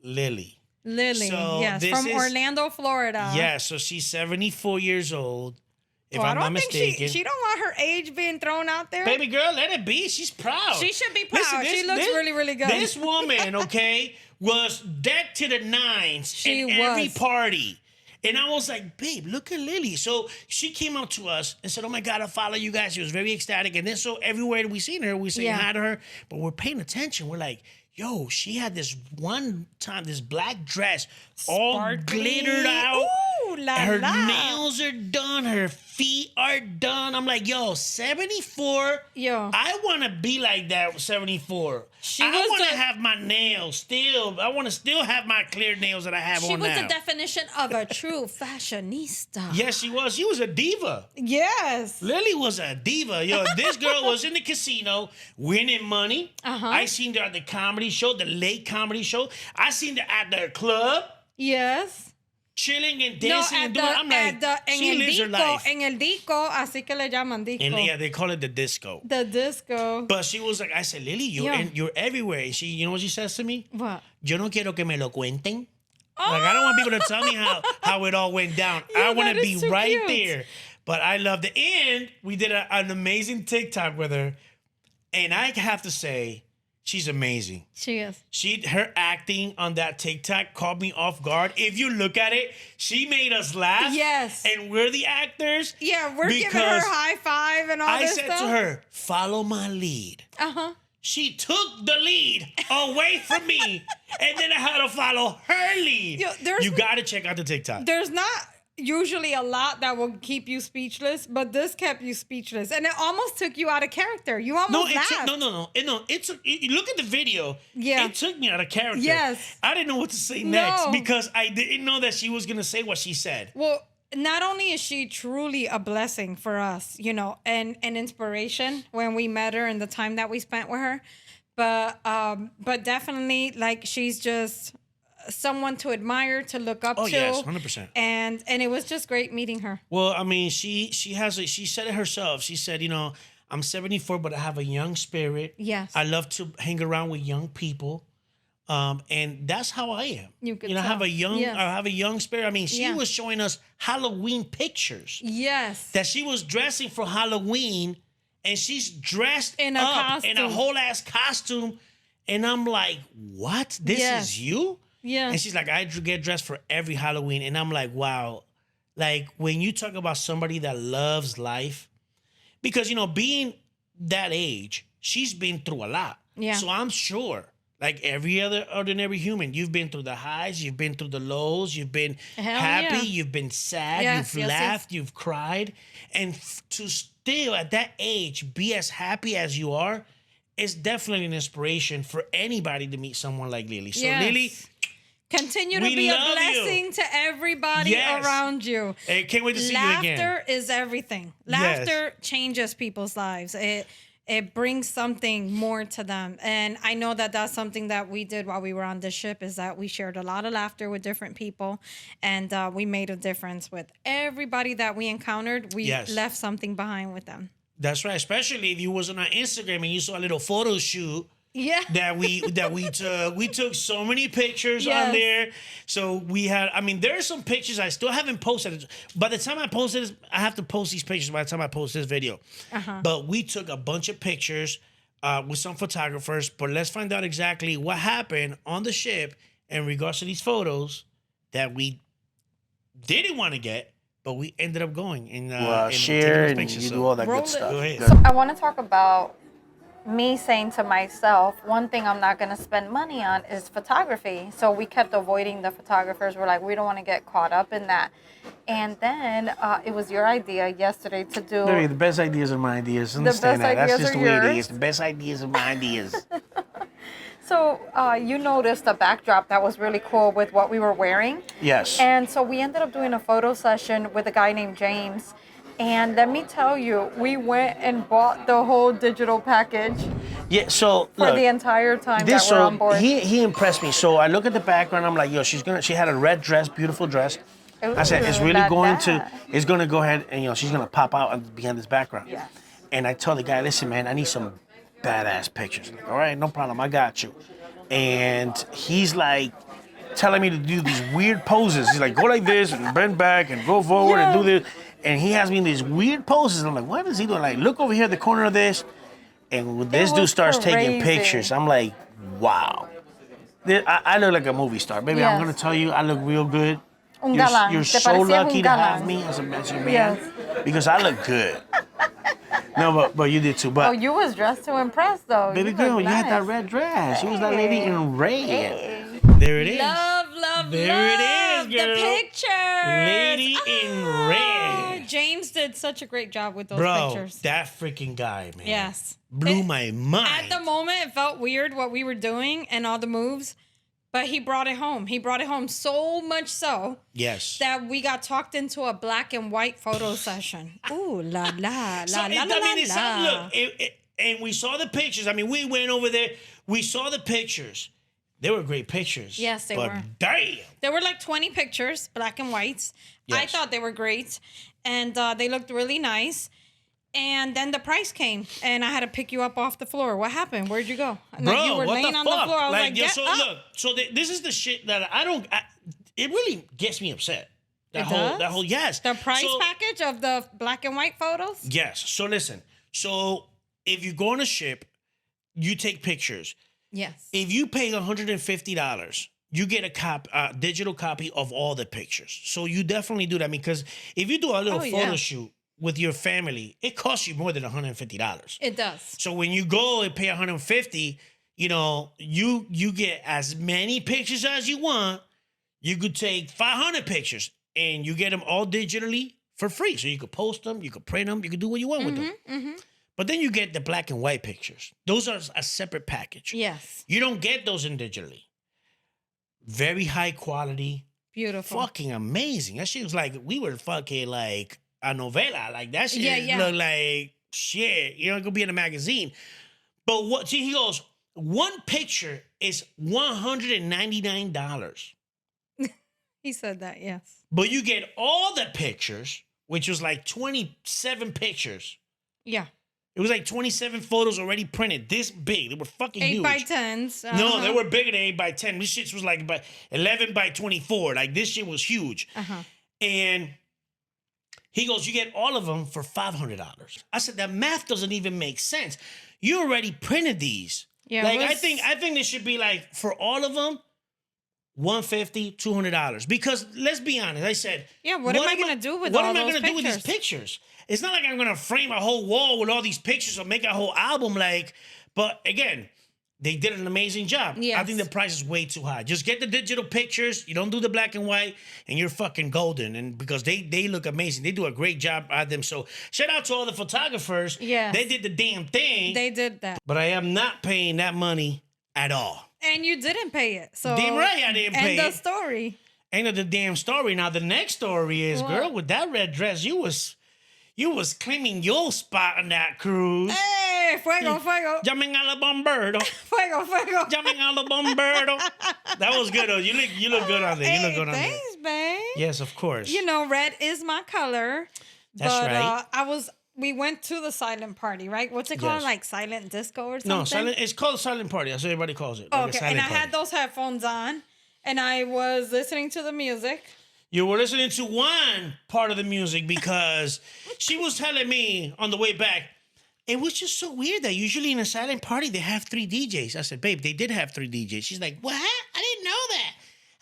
A: Lily.
B: Lily,
A: So
B: yes,
A: this
B: from
A: is-
B: Orlando, Florida.
A: Yeah, so she's 74 years old, if
B: Well,
A: I'm
B: I
A: not
B: don't think
A: mistaken.
B: she don't want her age being thrown out there.
A: Baby girl, let it be. She's proud.
B: She should be proud. She looks really, really good.
A: This woman, okay, was decked to the nines
B: She
A: in every
B: was.
A: party. And I was like, babe, look at Lily. So she came out to us and said, oh my God, I follow you guys. She was very ecstatic. And then so everywhere we seen her, we saying
B: Yeah.
A: hi to her. But we're paying attention. We're like, yo, she had this one time, this black dress all
B: Sparkly.
A: glittered out.
B: Ooh,
A: Her nails are done. Her feet are done. I'm like, yo, 74.
B: Yo.
A: I want to be like that with 74. I want to have my nails still. I want to still have my clear nails that I have on now.
B: She was the definition of a true fashionista.
A: Yes, she was. She was a diva.
B: Yes.
A: Lily was a diva. Yo, this girl was in the casino winning money. I seen her at the comedy show, the late comedy show. I seen her at the club.
B: Yes.
A: Chilling and dancing and doing. I'm like, she lives her life.
B: En el disco, así que le llaman disco.
A: And yeah, they call it the disco.
B: The disco.
A: But she was like, I said, Lily, you're everywhere. And she, you know what she says to me?
B: What?
A: Yo no quiero que me lo cuenten. Like, I don't want people to tell me how it all went down. I want to be right there. But I loved it. And we did an amazing TikTok with her. And I have to say, she's amazing.
B: She is.
A: Her acting on that TikTok caught me off guard. If you look at it, she made us laugh.
B: Yes.
A: And we're the actors.
B: Yeah, we're giving her high five and all this stuff.
A: I said to her, follow my lead. She took the lead away from me. And then I had to follow her lead. You got to check out the TikTok.
B: There's not usually a lot that will keep you speechless, but this kept you speechless. And it almost took you out of character. You almost laughed.
A: No. Look at the video.
B: Yeah.
A: It took me out of character.
B: Yes.
A: I didn't know what to say next because I didn't know that she was going to say what she said.
B: Well, not only is she truly a blessing for us, you know, and an inspiration when we met her and the time that we spent with her, but definitely like she's just someone to admire, to look up to.
A: Oh yes, 100%.
B: And it was just great meeting her.
A: Well, I mean, she said it herself. She said, you know, I'm 74, but I have a young spirit.
B: Yes.
A: I love to hang around with young people. And that's how I am. I have a young spirit. I mean, she was showing us Halloween pictures.
B: Yes.
A: That she was dressing for Halloween, and she's dressed
B: in a costume,
A: in a whole ass costume, and I'm like, what? This is you?
B: Yeah.
A: And she's like, I get dressed for every Halloween, and I'm like, wow. Like when you talk about somebody that loves life, because you know, being that age, she's been through a lot.
B: Yeah.
A: So I'm sure. Like every other ordinary human, you've been through the highs, you've been through the lows, you've been happy, you've been sad, you've laughed, you've cried. And to still at that age be as happy as you are is definitely an inspiration for anybody to meet someone like Lily. So Lily,
B: continue to be a blessing to everybody around you.
A: I can't wait to see you again.
B: Laughter is everything. Laughter changes people's lives. It brings something more to them. And I know that that's something that we did while we were on this ship, is that we shared a lot of laughter with different people. And we made a difference with everybody that we encountered. We left something behind with them.
A: That's right. Especially if you was on our Instagram and you saw a little photo shoot.
B: Yeah.
A: That we took. We took so many pictures on there. So we had, I mean, there are some pictures I still haven't posted. By the time I post this, I have to post these pictures by the time I post this video. But we took a bunch of pictures with some photographers. But let's find out exactly what happened on the ship in regards to these photos that we didn't want to get, but we ended up going and
D: share and pictures, you do all that good stuff.
A: Go ahead.
C: So I want to talk about me saying to myself, one thing I'm not going to spend money on is photography. So we kept avoiding the photographers. We're like, we don't want to get caught up in that. And then it was your idea yesterday to do...
D: Baby, the best ideas are my ideas. Understand that. That's just the way it is. The best ideas are my ideas.
C: So you noticed a backdrop that was really cool with what we were wearing.
D: Yes.
C: And so we ended up doing a photo session with a guy named James. And let me tell you, we went and bought the whole digital package.
D: Yeah, so
C: for the entire time that we're on board.
D: He impressed me. So I look at the background. I'm like, yo, she had a red dress, beautiful dress. I said, it's really it's going to go ahead and she's going to pop out behind this background.
C: Yeah.
D: And I told the guy, listen, man, I need some badass pictures. I'm like, all right, no problem, I got you. And he's like telling me to do these weird poses. He's like, go like this and bend back and go forward and do this. And he has me in these weird poses. I'm like, what is he doing? Like, look over here at the corner of this. And this dude starts taking pictures. I'm like, wow. I look like a movie star. Baby, I'm going to tell you, I look real good. You're so lucky to have me as a man because I look good. No, but you did too. But
C: you was dressed to impress, though.
D: Baby girl, you had that red dress. She was that lady in red.
A: There it is.
B: Love.
A: There it is, girl.
B: The pictures.
A: Lady in red.
B: James did such a great job with those
A: Bro,
B: pictures.
A: that freaking guy, man.
B: Yes.
A: Blew my mind.
B: At the moment, it felt weird what we were doing and all the moves, but he brought it home. He brought it home so much so
A: Yes.
B: that we got talked into a black and white photo session. Ooh, la, la, la, la, la, la.
A: Look, and we saw the pictures. I mean, we went over there. We saw the pictures. They were great pictures.
B: Yes, they were.
A: Damn.
B: There were like 20 pictures, black and whites. I
A: Yes.
B: thought they were great. And they looked really nice. And then the price came, and I had to pick you up off the floor. What happened? Where'd you go? And
A: Bro,
B: you were
A: what
B: laying
A: the
B: on
A: fuck?
B: the floor. I was like,
A: yeah,
B: get
A: so
B: up.
A: look, this is the shit that it really gets me upset.
B: It does?
A: Yes.
B: The price
A: So-
B: package of the black and white photos?
A: Yes. So listen. So if you go on a ship, you take pictures.
B: Yes.
A: If you pay $150, you get a digital copy of all the pictures. So you definitely do that. I mean, because if you do a little photo shoot with your family, it costs you more than $150.
B: It does.
A: So when you go and pay $150, you know, you get as many pictures as you want. You could take 500 pictures and you get them all digitally for free. So you could post them, you could print them, you could do what you want with them.
B: Mm-hmm.
A: But then you get the black and white pictures. Those are a separate package.
B: Yes.
A: You don't get those in digitally. Very high quality.
B: Beautiful.
A: Fucking amazing. That shit was like, we were fucking like a novela. Like that shit
B: Yeah.
A: looked like shit. You know, it could be in a magazine. But what, see, he goes, one picture is $199.
B: He said that, yes.
A: But you get all the pictures, which was like 27 pictures.
B: Yeah.
A: It was like 27 photos already printed, this big. They were fucking
B: 8
A: huge.
B: by 10s.
A: No, they were bigger than 8 by 10. This shit was like 11 by 24. Like this shit was huge. And he goes, you get all of them for $500. I said, that math doesn't even make sense. You already printed these.
B: Yeah,
A: like I think this should be like for all of them, $150, $200. Because let's be honest, I said,
B: yeah, what am I gonna do with all those
A: do with these pictures? It's not like I'm gonna frame a whole wall with all these pictures or make a whole album. Like, but again, they did an amazing job.
B: Yes.
A: I think the price is way too high. Just get the digital pictures. You don't do the black and white, and you're fucking golden. And because they look amazing, they do a great job at them. So shout out to all the photographers.
B: Yes.
A: They did the damn thing.
B: They did that.
A: But I am not paying that money at all.
B: And you didn't pay it. So
A: Damn right I didn't pay
B: End
A: it.
B: of story.
A: Ain't of the damn story. Now the next story is,
B: What?
A: girl, with that red dress, you was claiming your spot on that cruise.
B: Hey, fuego, fuego.
A: Jumping a la bombardo.
B: Fuego, fuego.
A: Jumping a la bombardo. That was good though. You look good on there. You look good on there.
B: Thanks, babe.
A: Yes, of course.
B: You know, red is my color.
A: That's
B: but,
A: right.
B: We went to the silent party, right? What's it called?
A: Yes.
B: Like silent disco or something?
A: No, silent. It's called silent party. That's what everybody calls it. Like a
B: Okay,
A: silent
B: and I
A: party.
B: had those headphones on, and I was listening to the music.
A: You were listening to one part of the music because she was telling me on the way back, it was just so weird that usually in a silent party they have 3 DJs. I said, babe, they did have 3 DJs. She's like, what? I didn't know that.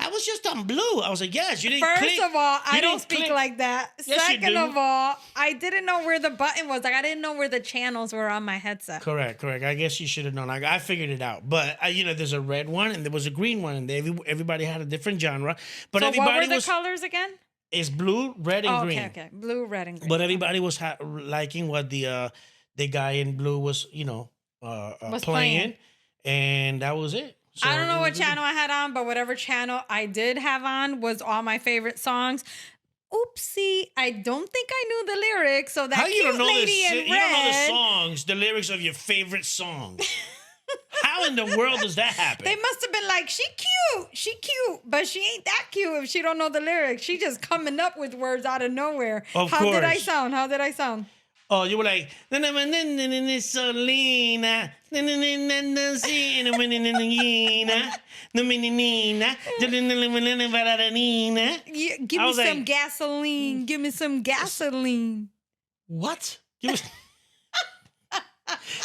A: I was just on blue. I was like, yes, you didn't
B: First
A: click.
B: of all, I
A: You
B: don't
A: didn't
B: speak
A: click.
B: like that.
A: Yes, you
B: Second
A: do.
B: of all, I didn't know where the button was. Like, I didn't know where the channels were on my headset.
A: Correct. I guess you should have known. I figured it out. But, there's a red one and there was a green one. And everybody had a different genre. But
B: So
A: everybody
B: what were the
A: was...
B: colors again?
A: It's blue, red, and
B: Oh,
A: green.
B: okay. Blue, red, and green.
A: But everybody was liking what the guy in blue was, playing. And that was it. So
B: I don't know
A: it
B: what
A: was-
B: channel I had on, but whatever channel I did have on was all my favorite songs. Oopsie, I don't think I knew the lyrics. So that
A: How you
B: cute
A: don't know
B: lady
A: this?
B: in
A: You don't know the
B: red,
A: songs, the lyrics of your favorite songs. How in the world does that happen?
B: they must have been like, she cute, but she ain't that cute if she don't know the lyrics. She just coming up with words out of nowhere.
A: Of
B: How did I
A: course.
B: sound? How did I sound?
A: Oh, you were like, Solina,
B: Yeah, give
A: I
B: me
A: was
B: some
A: like-
B: gasoline. Give me some gasoline.
A: What? Give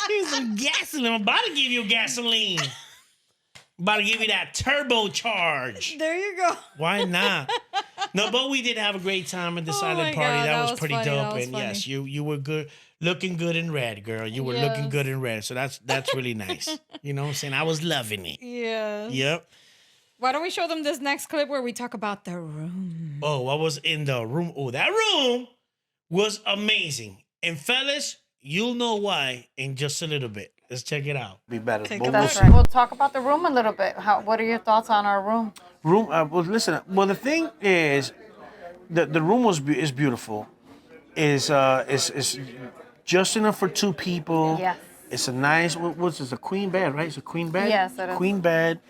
A: me some gasoline. I'm about to give you gasoline. About to give you that turbocharge.
B: There you go.
A: Why not? No, but we did have a great time at the
B: Oh
A: silent
B: my
A: party.
B: God,
A: that
B: that
A: was pretty
B: was funny,
A: dope.
B: that was
A: And
B: funny.
A: yes, you were good, looking good in red, girl. You were looking
B: Yes.
A: good in red. So that's really nice. You know what I'm saying? I was loving it.
B: Yeah.
A: Yep.
B: Why don't we show them this next clip where we talk about the room?
A: Oh, what was in the room? Oh, that room was amazing. And fellas, you'll know why in just a little bit. Let's check it out.
D: Be better.
B: Take
D: But
B: a
D: we'll
B: look.
D: see.
C: That's right. We'll talk about the room a little bit. What are your thoughts on our room?
D: Room. Well, listen. Well, the thing is, the room is beautiful. Is just enough for 2 people.
C: Yes.
D: It's a nice. What's this? A queen bed, right? It's a queen bed.
C: Yes, it is.
D: Queen bed.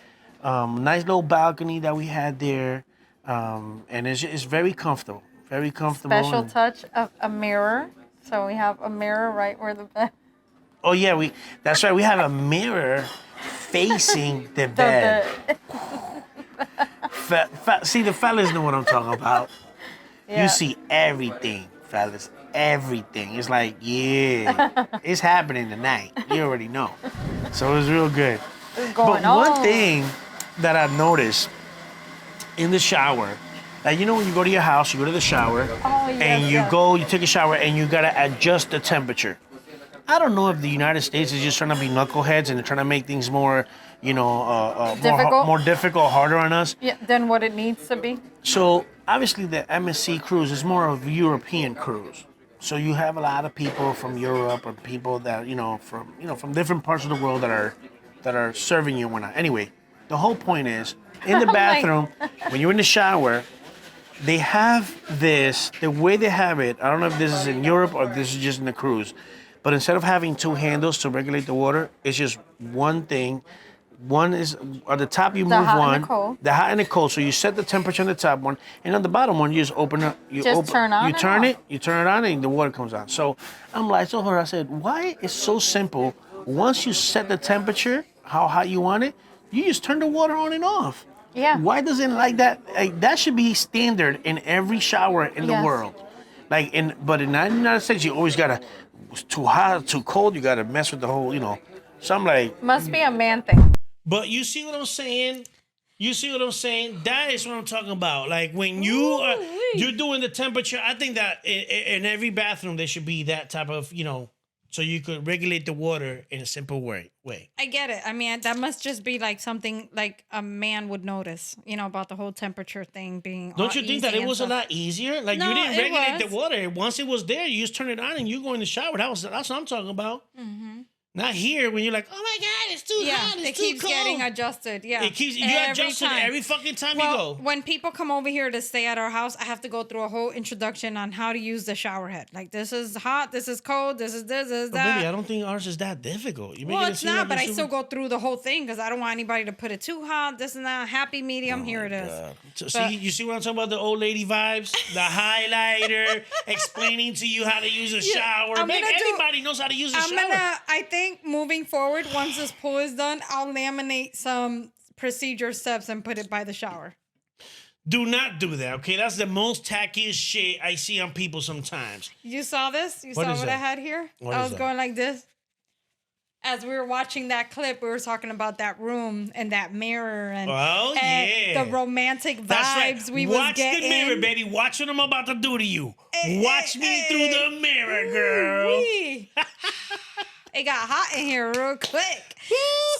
D: Nice little balcony that we had there, and it's very comfortable. Very comfortable.
C: Special
D: and-
C: touch of a mirror. So we have a mirror right where the bed.
D: Oh yeah, that's right. We have a mirror facing the bed. See, the fellas know what I'm talking about.
C: Yeah.
D: You see everything, fellas. Everything. It's like, yeah, it's happening tonight. You already know. So it was real good.
C: It's going
D: But
C: on.
D: one thing that I've noticed in the shower, like you know when you go to your house, you go to the shower,
C: Oh, yes,
D: and you
C: yes.
D: you take a shower, and you gotta adjust the temperature. I don't know if the United States is just trying to be knuckleheads and they're trying to make things more,
C: Difficult?
D: more difficult, harder on us.
C: Yeah, than what it needs to be.
D: So obviously the MSC cruise is more of a European cruise. So you have a lot of people from Europe or people that from different parts of the world that are serving you and whatnot. Anyway, the whole point is in the bathroom when you're in the shower, they have the way they have it. I don't know if this is in Europe or this is just in the cruise, but instead of having 2 handles to regulate the water, it's just one thing. One is at the top you
C: The
D: move
C: hot
D: one,
C: and the cold.
D: the hot and the cold. So you set the temperature on the top one, and on the bottom one you just open it.
C: Turn on
D: You
C: and
D: turn
C: off.
D: it. You turn it on, and the water comes on. So I'm like, told her, I said, why it's so simple. Once you set the temperature, how hot you want it, you just turn the water on and off.
C: Yeah.
D: Why doesn't it like that? Like that should be standard in every shower in the
C: Yes.
D: world. But in the United States, you always gotta. It's too hot, too cold. You gotta mess with the whole, So I'm like,
C: Must be a man thing.
A: But you see what I'm saying? You see what I'm saying? That is what I'm talking about. Like when you're doing the temperature, I think that in every bathroom there should be that type of, so you could regulate the water in a simple way.
B: I get it. I mean, that must just be like something like a man would notice, about the whole temperature thing being.
A: Don't you think that
B: easy
A: it
B: and
A: was a
B: stuff.
A: lot easier? Like
B: No,
A: you didn't
B: it
A: regulate
B: was.
A: the water. Once it was there, you just turn it on and you go in the shower. That's what I'm talking about.
B: Mm-hmm.
A: Not here when you're like, oh my God, it's too
B: Yeah,
A: hot. It's
B: it
A: too
B: keeps
A: cold.
B: getting adjusted. Yeah,
A: It keeps you
B: Every
A: adjust it
B: time.
A: every fucking time
B: Well,
A: you go.
B: when people come over here to stay at our house, I have to go through a whole introduction on how to use the shower head. Like, this is hot, this is cold, this is
A: But
B: that.
A: baby, I don't think ours is that difficult. You
B: Well,
A: making it
B: it's
A: seem
B: not,
A: like
B: but I
A: it's
B: still
A: super-
B: go through the whole thing because I don't want anybody to put it too hot, this and that. Happy medium, here it is.
A: So,
B: But-
A: see, you see what I'm talking about? The old lady vibes, the highlighter, explaining to you how to use a shower.
B: I'm
A: Baby,
B: gonna do-
A: everybody knows how to use a shower.
B: I think moving forward, once this pool is done, I'll laminate some procedure steps and put it by the shower.
A: Do not do that, okay? That's the most tackiest shit I see on people sometimes.
B: You saw this? You
A: What
B: saw
A: is
B: what
A: that?
B: I had here?
A: What
B: I
A: is
B: was
A: that?
B: going like this. As we were watching that clip, we were talking about that room and that mirror and,
A: Oh,
B: and
A: yeah.
B: the romantic vibes
A: That's right.
B: we was
A: Watch
B: getting.
A: the mirror, baby. Watch what I'm about to do to you.
B: Hey,
A: Watch
B: hey,
A: me
B: hey.
A: through the mirror, girl.
B: Ooh-wee. It got hot in here real quick.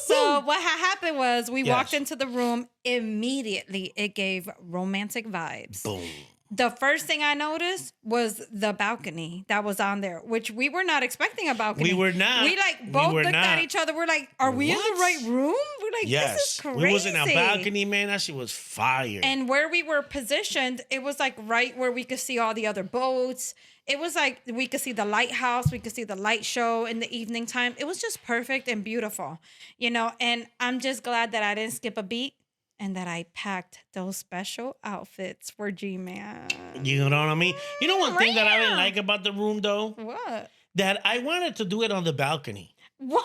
B: So what had happened was we walked
A: Yes.
B: into the room. Immediately, it gave romantic vibes.
A: Boom.
B: The first thing I noticed was the balcony that was on there, which we were not expecting a balcony.
A: We were not.
B: We
A: We
B: both
A: were
B: looked at
A: not.
B: each other. We're like, are we in the
A: What?
B: right room? We're like, this
A: Yes.
B: is crazy.
A: We was in a balcony, man. That shit was fire.
B: And where we were positioned, it was like right where we could see all the other boats. It was like we could see the lighthouse, we could see the light show in the evening time. It was just perfect and beautiful, and I'm just glad that I didn't skip a beat and that I packed those special outfits for G-Man.
A: You know what I mean? You know one thing that I didn't like about the room, though?
B: What?
A: That I wanted to do it on the balcony.
B: What?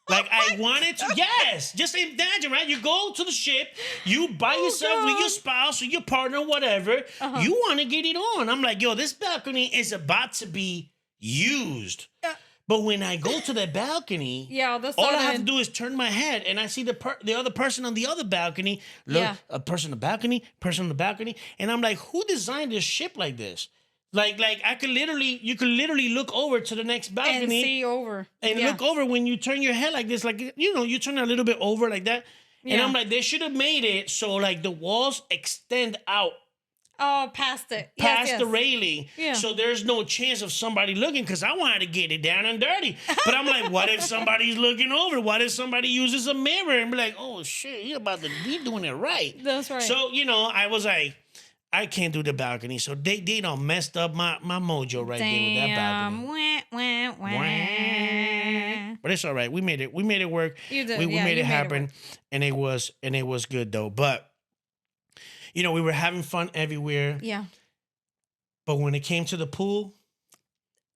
A: Like, I wanted to, yes. Just imagine, right? You go to the ship, you by yourself with your spouse or your partner, whatever. You want to get it on. I'm like, yo, this balcony is about to be used. But when I go to the balcony,
B: Yeah, all of a
A: all I have to
B: sudden-
A: do is turn my head and I see the other person on the other balcony. Look,
B: Yeah.
A: a person on the balcony, person on the balcony. And I'm like, who designed this ship like this? Like you could literally look over to the next
B: And
A: balcony
B: see over.
A: and
B: Yeah.
A: look over when you turn your head like this, like, you turn a little bit over like that. And
B: Yeah.
A: I'm like, they should have made it so like the walls extend out
B: Oh, past it.
A: past
B: Yes,
A: the
B: yes.
A: railing.
B: Yeah.
A: So there's no chance of somebody looking because I wanted to get it down and dirty. But I'm like, what if somebody's looking over? What if somebody uses a mirror and be like, oh shit, you're doing it right.
B: That's right.
A: So, I was like, I can't do the balcony. So they done messed up my mojo right there with that balcony.
B: Wah, wah, wah.
A: But it's all right. We made it. We made it work.
B: You did.
A: We
B: Yeah,
A: made
B: you
A: it happen,
B: work.
A: and it was good though. But we were having fun everywhere.
B: Yeah.
A: But when it came to the pool,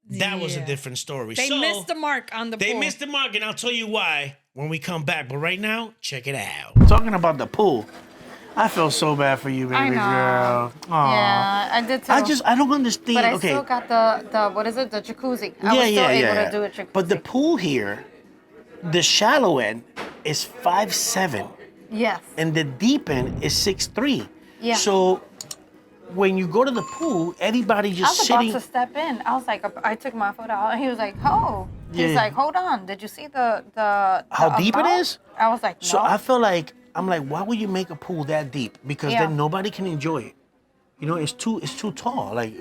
A: that was a
B: Yeah.
A: different story.
B: They
A: So,
B: missed the mark on the
A: They
B: pool.
A: missed the mark, and I'll tell you why when we come back. But right now, check it out. Talking about the pool, I feel so bad for you, baby
C: I know.
A: girl. Aw.
C: Yeah, I did too.
A: I don't understand.
C: But I
A: okay.
C: still got the what is it? The jacuzzi. I was still able to do a jacuzzi.
A: But the pool here, the shallow end is 5'7",
C: yes.
A: and the deep end is 6'3".
C: Yeah.
A: So when you go to the pool, everybody
C: I
A: just
C: was
A: sitting.
C: about to step in. I was like, I took my foot out, and he was like, "Oh." He's
A: Yeah.
C: like, "Hold on. Did you see the
A: How deep it
C: amount?"
A: is?
C: I was like, "No."
A: So I feel like I'm like, why would you make a pool that deep? Because
C: Yeah.
A: then nobody can enjoy it. It's too tall. Like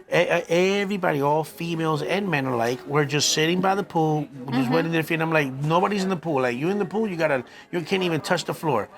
A: everybody, all females and men alike, we're just sitting by the pool, just waiting their feet. I'm like, nobody's in the pool. Like you in the pool, you can't even touch the floor.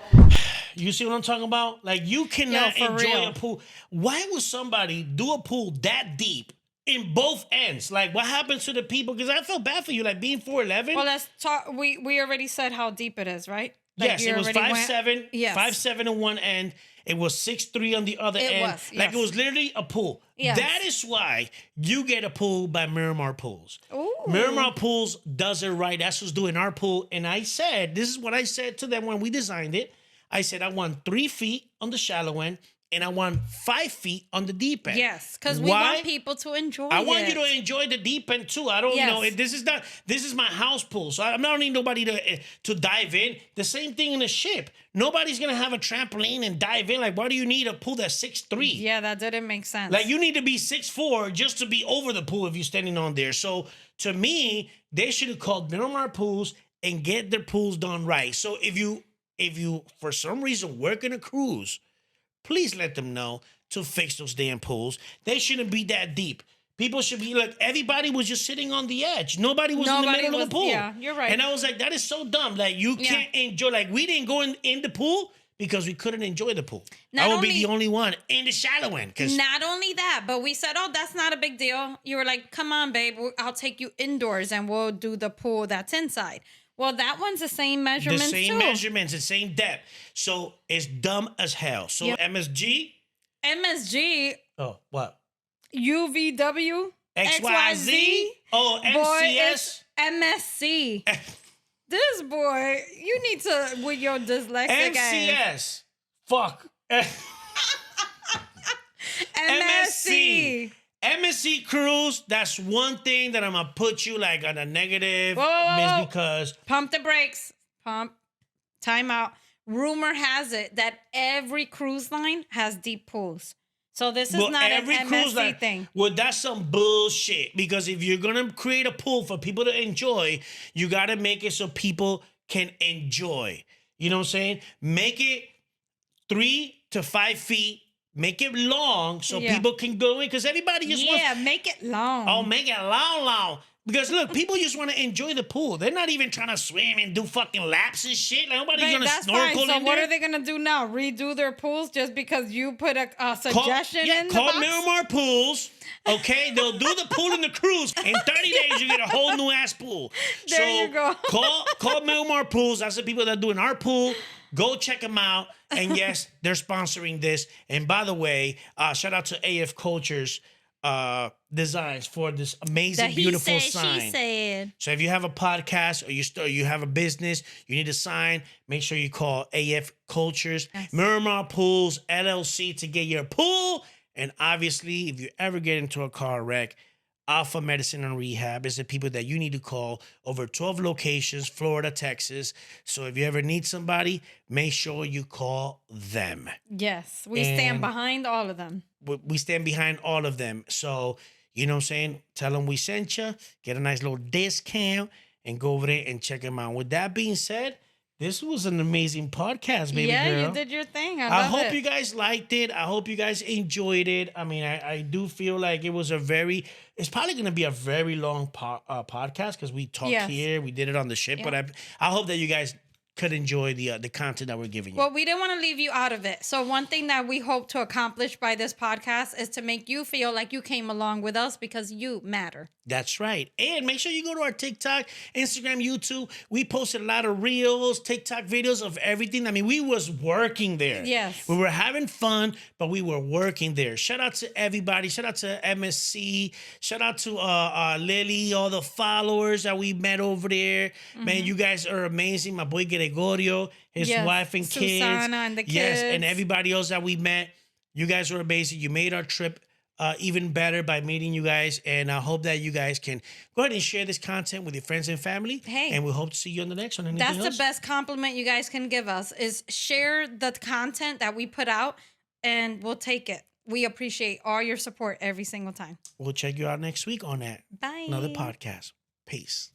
A: You see what I'm talking about? Like you cannot
B: for
A: enjoy
B: real.
A: a pool. Why would somebody do a pool that deep in both ends? Like what happens to the people? Because I feel bad for you. Like being 4'11".
B: Well, let's talk. We already said how deep it is, right? Like,
A: Yes,
B: you
A: it was
B: already
A: 5'7",
B: Yes.
A: 5'7" on one end. It was 6'3" on the other
B: It
A: end.
B: was,
A: Like it
B: yes.
A: was literally a pool.
B: Yes.
A: That is why you get a pool by Miramar Pools.
B: Ooh.
A: Miramar Pools does it right. That's who's doing our pool. And I said, this is what I said to them when we designed it. I said, I want 3 feet on the shallow end, and I want 5 feet on the deep end.
B: Yes, because we
A: Why?
B: want people to enjoy it.
A: I want you to enjoy the deep end too. I don't,
B: Yes.
A: this is my house pool. So I'm not need nobody to dive in. The same thing in a ship. Nobody's gonna have a trampoline and dive in. Like, why do you need a pool that's 6'3"?
B: Yeah, that didn't make sense.
A: Like you need to be 6'4" just to be over the pool if you're standing on there. So to me, they should have called Miramar Pools and get their pools done right. So if you for some reason work in a cruise, please let them know to fix those damn pools. They shouldn't be that deep. People should be like, everybody was just sitting on the edge. Nobody was in the
B: Nobody
A: middle of the
B: was-
A: pool.
B: yeah, you're right.
A: And I was like, that is so dumb. Like, you can't enjoy, like, we didn't go in the pool because we couldn't enjoy the pool.
B: Not
A: I would be
B: only-
A: the only one in the shallow end. Cause
B: Not only that, but we said, oh, that's not a big deal. You were like, come on, babe. I'll take you indoors and we'll do the pool that's inside. Well, that one's the same
A: the
B: measurements
A: same
B: too.
A: measurements, the same depth. So it's dumb as hell. So
B: Yep.
A: MSG,
B: MSG,
A: oh, what?
B: UVW,
A: XYZ? Oh,
B: Boy,
A: MCS?
B: it's MSC. This boy, you need to, with your dyslexic ass.
A: MCS. Fuck.
B: MSC.
A: MSC Cruise, that's one thing that I'm going to put you like on a negative.
B: Whoa, whoa,
A: Miss,
B: whoa.
A: because
B: Pump the brakes. Pump. Time out. Rumor has it that every cruise line has deep pools. So this is not an MSC thing.
A: Well, that's some bullshit. Because if you're gonna create a pool for people to enjoy, you gotta make it so people can enjoy. You know what I'm saying? Make it 3 to 5 feet. Make it long so
B: Yeah.
A: people can go in. Because everybody just wants.
B: Yeah, make it long.
A: Oh, make it long. Because look, people just want to enjoy the pool. They're not even trying to swim and do fucking laps and shit. Like, nobody's
B: Babe,
A: gonna
B: that's
A: snorkel
B: fine. So
A: in
B: what
A: there.
B: are they gonna do now? Redo their pools just because you put a suggestion in the
A: call
B: box?
A: Miramar Pools. Okay, they'll do the pool in the cruise. In 30 days, you get a whole new ass pool.
B: There you go.
A: call Miramar Pools. That's the people that are doing our pool. Go check them out. And yes, they're sponsoring this. And by the way, shout out to AF Cultures designs for this amazing,
B: That he
A: beautiful
B: said,
A: sign.
B: she said.
A: So if you have a podcast or you have a business, you need a sign, make sure you call AF Cultures,
B: Yes.
A: Miramar Pools, LLC to get your pool. And obviously, if you ever get into a car wreck, Alpha Medicine and Rehab is the people that you need to call. Over 12 locations, Florida, Texas. So if you ever need somebody, make sure you call them.
B: Yes, we stand
A: And-
B: behind all of them.
A: We stand behind all of them. So, you know what I'm saying? Tell them we sent you, get a nice little discount, and go over there and check them out. With that being said, this was an amazing podcast, baby
B: Yeah,
A: girl.
B: you did your thing. I
A: I
B: love
A: hope
B: it.
A: you guys liked it. I hope you guys enjoyed it. I mean, I do feel like it was it's probably going to be a very long podcast because we talked
B: Yes.
A: here. We did it on the ship.
B: Yeah.
A: But I hope that you guys could enjoy the content that we're giving you.
B: Well, we didn't want to leave you out of it. So one thing that we hope to accomplish by this podcast is to make you feel like you came along with us because you matter.
A: That's right. And make sure you go to our TikTok, Instagram, YouTube. We posted a lot of reels, TikTok videos of everything. I mean, we was working there.
B: Yes.
A: We were having fun, but we were working there. Shout out to everybody. Shout out to MSC. Shout out to Lily, all the followers that we met over there.
B: Mm-hmm.
A: Man, you guys are amazing. My boy Gregorio, his
B: Yes.
A: wife and kids.
B: Susana and the
A: Yes, and
B: kids.
A: everybody else that we met. You guys were amazing. You made our trip even better by meeting you guys. And I hope that you guys can go ahead and share this content with your friends and family.
B: Hey.
A: And we hope to see you on the next one. Anything
B: That's
A: else?
B: the best compliment you guys can give us is share the content that we put out and we'll take it. We appreciate all your support every single time.
A: We'll check you out next week on that.
B: Bye.
A: Another podcast. Peace.